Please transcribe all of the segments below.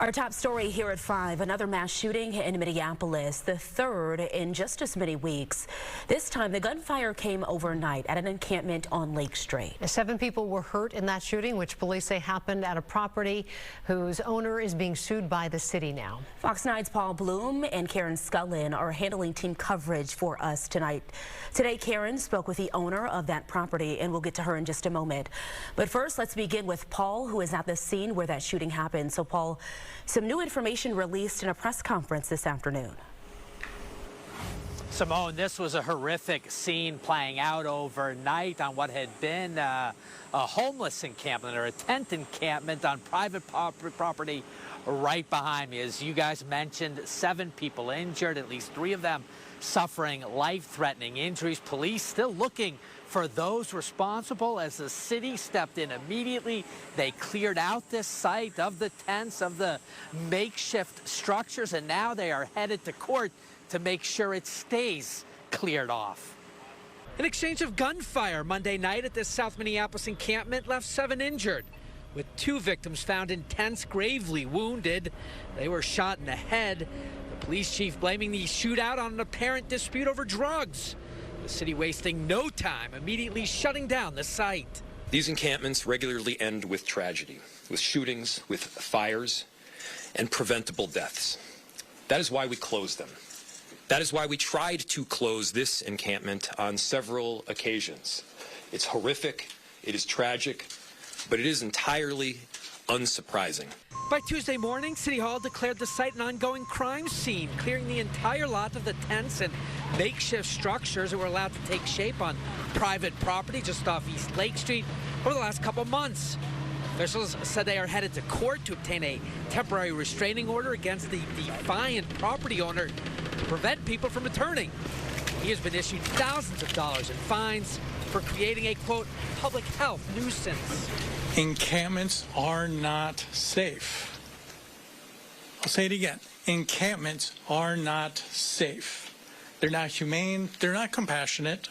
Our top story here at 5, another mass shooting in Minneapolis, the third in just as many weeks. This time, the gunfire came overnight at an encampment on Lake Street. 7 people were hurt in that shooting, which police say happened at a property whose owner is being sued by the city now. Fox 9's Paul Blume and Karen Scullin are handling team coverage for us tonight. Today, Karen spoke with the owner of that property, and we'll get to her in just a moment. But first, let's begin with Paul, who is at the scene where that shooting happened. So, Paul, some new information released in a press conference this afternoon. Simone, this was a horrific scene playing out overnight on what had been a homeless encampment or a tent encampment on private property right behind me. As you guys mentioned, 7 people injured, at least 3 of them suffering life-threatening injuries. Police still looking for those responsible. As the city stepped in immediately, they cleared out this site of the tents, of the makeshift structures, and now they are headed to court to make sure it stays cleared off. An exchange of gunfire Monday night at this South Minneapolis encampment left 7 injured, with 2 victims found in tents gravely wounded. They were shot in the head. The police chief blaming the shootout on an apparent dispute over drugs. The city wasting no time, immediately shutting down the site. These encampments regularly end with tragedy, with shootings, with fires, and preventable deaths. That is why we closed them. That is why we tried to close this encampment on several occasions. It's horrific, it is tragic, but it is entirely unsurprising. By Tuesday morning, City Hall declared the site an ongoing crime scene, clearing the entire lot of the tents and makeshift structures that were allowed to take shape on private property just off East Lake Street over the last couple months. Officials said they are headed to court to obtain a temporary restraining order against the defiant property owner to prevent people from returning. He has been issued thousands of dollars in fines for creating a, quote, public health nuisance. Encampments are not safe. I'll say it again. Encampments are not safe. They're not humane. They're not compassionate.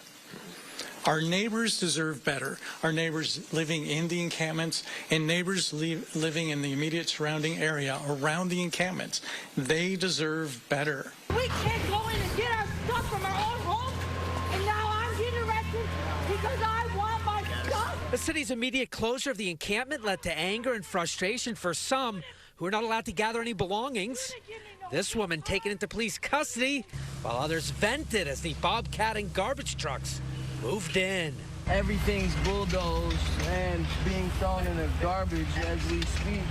Our neighbors deserve better. Our neighbors living in the encampments and neighbors living in the immediate surrounding area around the encampments, they deserve better. We can't go in and get our stuff from our own home, and now I'm getting arrested because I want my stuff. The city's immediate closure of the encampment led to anger and frustration for some who are not allowed to gather any belongings. This woman taken into police custody, while others vented as the Bobcat and garbage trucks moved in. Everything's bulldozed and being thrown in the garbage as we speak.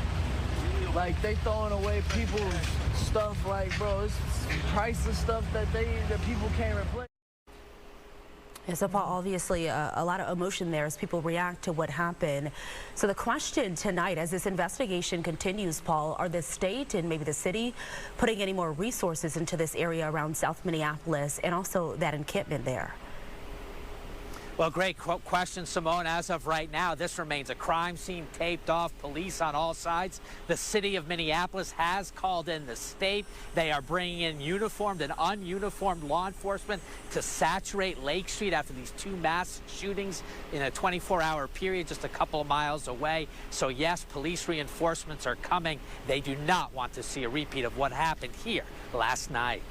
Like, they throwing away people's stuff, like, bro, it's priceless stuff that people can't replace. Yeah, so, Paul, obviously a lot of emotion there as people react to what happened. So the question tonight, as this investigation continues, Paul, are the state and maybe the city putting any more resources into this area around South Minneapolis and also that encampment there? Well, great question, Simone. As of right now, this remains a crime scene taped off, police on all sides. The city of Minneapolis has called in the state. They are bringing in uniformed and ununiformed law enforcement to saturate Lake Street after these 2 mass shootings in a 24-hour period just a couple of miles away. So, yes, police reinforcements are coming. They do not want to see a repeat of what happened here last night.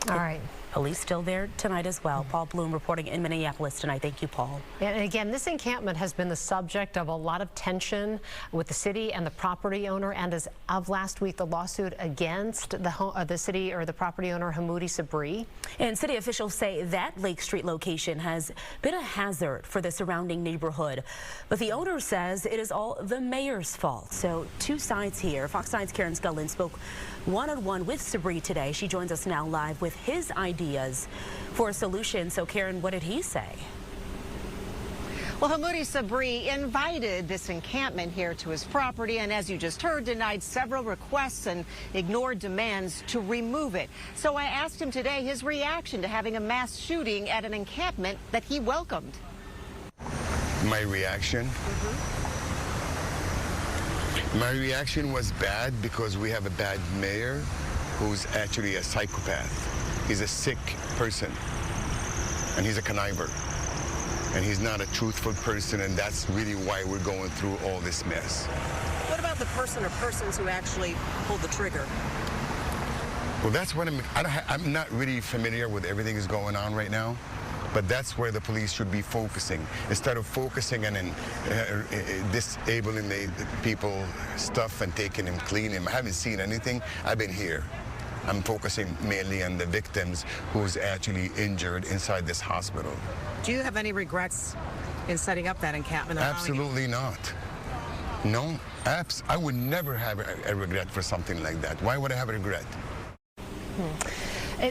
All right. Police still there tonight as well. Paul Blume reporting in Minneapolis tonight. Thank you, Paul. And again, this encampment has been the subject of a lot of tension with the city and the property owner. And as of last week, the lawsuit against the city or the property owner, Hamoudi Sabri. And city officials say that Lake Street location has been a hazard for the surrounding neighborhood. But the owner says it is all the mayor's fault. So 2 sides here. Fox 9's Karen Scullin spoke one-on-one with Sabri today. She joins us now live with his ideas for a solution. So, Karen, what did he say? Well, Hamoudi Sabri invited this encampment here to his property and, as you just heard, denied several requests and ignored demands to remove it. So I asked him today his reaction to having a mass shooting at an encampment that he welcomed. My reaction? My reaction was bad because we have a bad mayor who's actually a psychopath. He's a sick person, and he's a conniver. And he's not a truthful person, and that's really why we're going through all this mess. What about about the person or persons who actually pulled the trigger? Well, that's what I'm not really familiar with everything that's going on right now, but that's where the police should be focusing. Instead of focusing on disabling the people stuff and taking them, cleaning them. I haven't seen anything. I've been here. I'm focusing mainly on the victims who's actually injured inside this hospital. Do you have any regrets in setting up that encampment? Absolutely not. No, I would never have a regret for something like that. Why would I have a regret?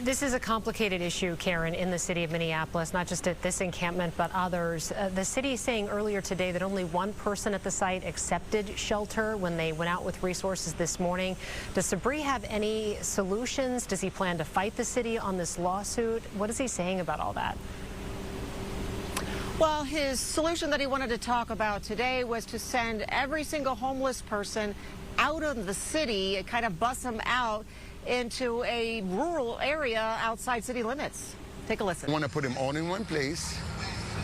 This is a complicated issue, Karen, in the city of Minneapolis, not just at this encampment, but others. The city is saying earlier today that only one person at the site accepted shelter when they went out with resources this morning. Does Sabri have any solutions? Does he plan to fight the city on this lawsuit? What is he saying about all that? Well, his solution that he wanted to talk about today was to send every single homeless person out of the city and kind of bus them out into a rural area outside city limits. Take a listen. I want to put them all in one place.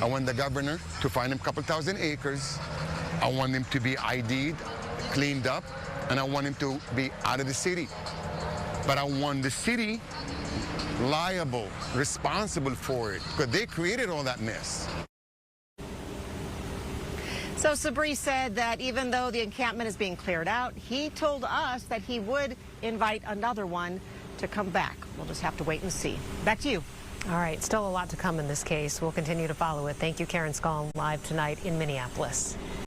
I want the governor to find them a couple thousand acres. I want them to be ID'd, cleaned up, and I want them to be out of the city. But I want the city liable, responsible for it, because they created all that mess. So Sabri said that even though the encampment is being cleared out, he told us that he would invite another one to come back. We'll just have to wait and see. Back to you. All right, still a lot to come in this case. We'll continue to follow it. Thank you, Karen Scullin, live tonight in Minneapolis.